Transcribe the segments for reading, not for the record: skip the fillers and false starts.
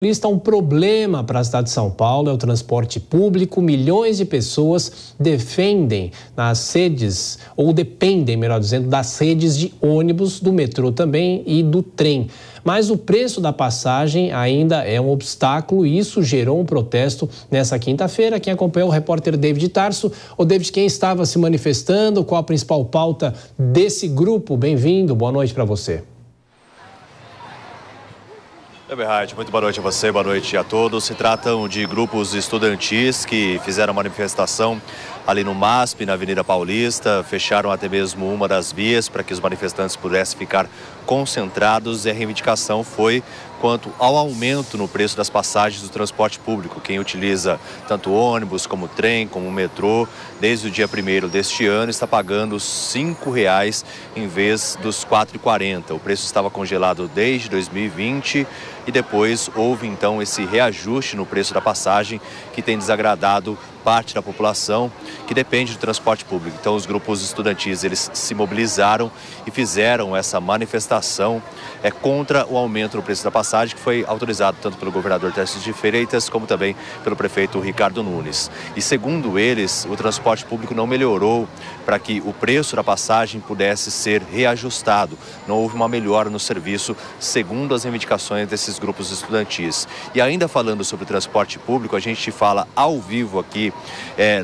Paulista, um problema para a cidade de São Paulo é o transporte público. Milhões de pessoas defendem nas redes, ou dependem, melhor dizendo, das redes de ônibus, do metrô também e do trem. Mas o preço da passagem ainda é um obstáculo e isso gerou um protesto nessa quinta-feira. Quem acompanhou o repórter David Tarso. Ô David, quem estava se manifestando? Qual a principal pauta desse grupo? Bem-vindo, boa noite para você. Muito boa noite a você, boa noite a todos. Se tratam de grupos estudantis que fizeram manifestação ali no MASP, na Avenida Paulista, fecharam até mesmo uma das vias para que os manifestantes pudessem ficar concentrados, e a reivindicação foi quanto ao aumento no preço das passagens do transporte público. Quem utiliza tanto ônibus como trem, como metrô, desde o dia 1º deste ano, está pagando R$ 5,00 em vez dos R$ 4,40. O preço estava congelado desde 2020 e depois houve então esse reajuste no preço da passagem que tem desagradado parte da população que depende do transporte público. Então os grupos estudantis, eles se mobilizaram e fizeram essa manifestação contra o aumento no preço da passagem, que foi autorizado tanto pelo governador Tarcísio de Freitas como também pelo prefeito Ricardo Nunes. E segundo eles, o transporte público não melhorou para que o preço da passagem pudesse ser reajustado. Não houve uma melhora no serviço, segundo as reivindicações desses grupos estudantis. E ainda falando sobre o transporte público, a gente fala ao vivo aqui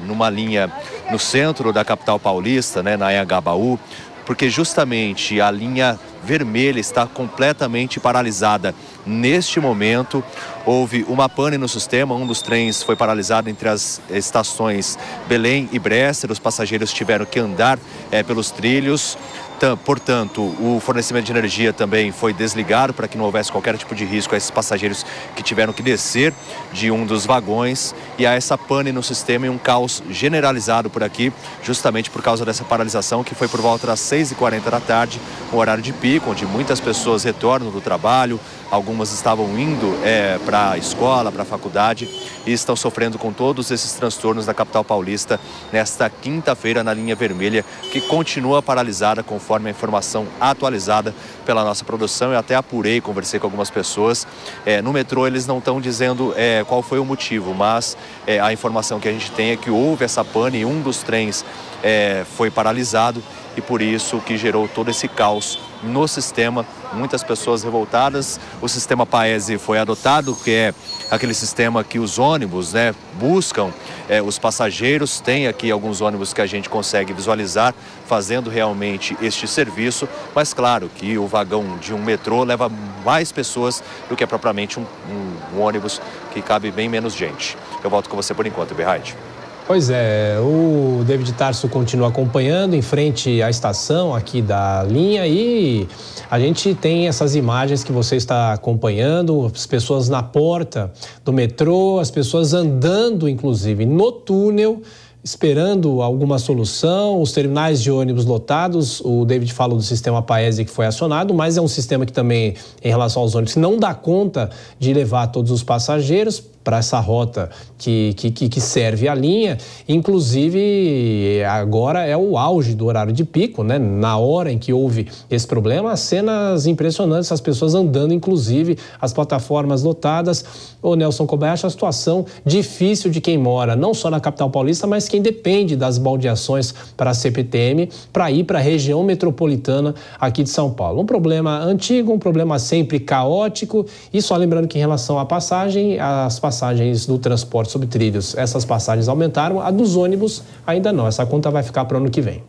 numa linha no centro da capital paulista, na Anhangabaú, porque justamente a linha vermelha está completamente paralisada. Neste momento, houve uma pane no sistema, um dos trens foi paralisado entre as estações Belém e Bresser, os passageiros tiveram que andar pelos trilhos. Portanto, o fornecimento de energia também foi desligado para que não houvesse qualquer tipo de risco a esses passageiros que tiveram que descer de um dos vagões, e há essa pane no sistema e um caos generalizado por aqui, justamente por causa dessa paralisação que foi por volta das 6h40 da tarde, um horário de pico, onde muitas pessoas retornam do trabalho, algumas estavam indo para a escola, para a faculdade, e estão sofrendo com todos esses transtornos da capital paulista nesta quinta-feira na linha vermelha, que continua paralisada conforme a informação atualizada pela nossa produção. Eu até apurei, conversei com algumas pessoas. No metrô eles não estão dizendo qual foi o motivo, mas a informação que a gente tem é que houve essa pane e um dos trens foi paralisado, e por isso que gerou todo esse caos no sistema, muitas pessoas revoltadas. O sistema Paese foi adotado, que é aquele sistema que os ônibus buscam os passageiros. Tem aqui alguns ônibus que a gente consegue visualizar fazendo realmente este serviço, mas claro que o vagão de um metrô leva mais pessoas do que propriamente um ônibus que cabe bem menos gente. Eu volto com você por enquanto, Berraide. Pois é, o David Tarso continua acompanhando em frente à estação aqui da linha, e a gente tem essas imagens que você está acompanhando, as pessoas na porta do metrô, as pessoas andando inclusive no túnel, esperando alguma solução, os terminais de ônibus lotados. O David falou do sistema Paese que foi acionado, mas é um sistema que também, em relação aos ônibus, não dá conta de levar todos os passageiros para essa rota que serve a linha. Inclusive, agora é o auge do horário de pico, na hora em que houve esse problema, as cenas impressionantes, as pessoas andando, inclusive as plataformas lotadas. Ô Nelson Kobayashi, a situação difícil de quem mora, não só na capital paulista, mas quem depende das baldeações para a CPTM, para ir para a região metropolitana aqui de São Paulo. Um problema antigo, um problema sempre caótico, e só lembrando que em relação à passagem, as passagens do transporte sobre trilhos, essas passagens aumentaram, a dos ônibus ainda não. Essa conta vai ficar para o ano que vem.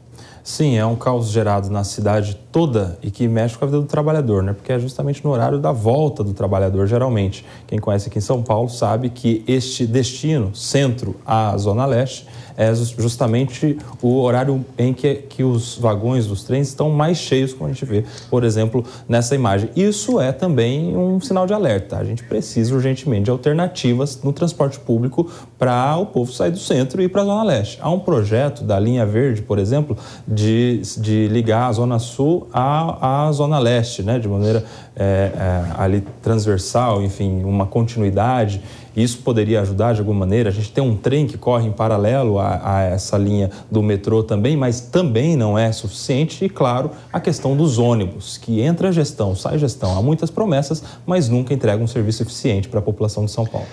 Sim, é um caos gerado na cidade toda e que mexe com a vida do trabalhador, porque é justamente no horário da volta do trabalhador, geralmente. Quem conhece aqui em São Paulo sabe que este destino, centro à Zona Leste, é justamente o horário em que os vagões dos trens estão mais cheios, como a gente vê, por exemplo, nessa imagem. Isso é também um sinal de alerta. A gente precisa urgentemente de alternativas no transporte público para o povo sair do centro e ir para a Zona Leste. Há um projeto da linha verde, por exemplo, de ligar a Zona Sul à Zona Leste, né? De maneira ali transversal, enfim, uma continuidade. Isso poderia ajudar de alguma maneira. A gente tem um trem que corre em paralelo a essa linha do metrô também, mas também não é suficiente. E, claro, a questão dos ônibus, que entra gestão, sai gestão. Há muitas promessas, mas nunca entrega um serviço eficiente para a população de São Paulo.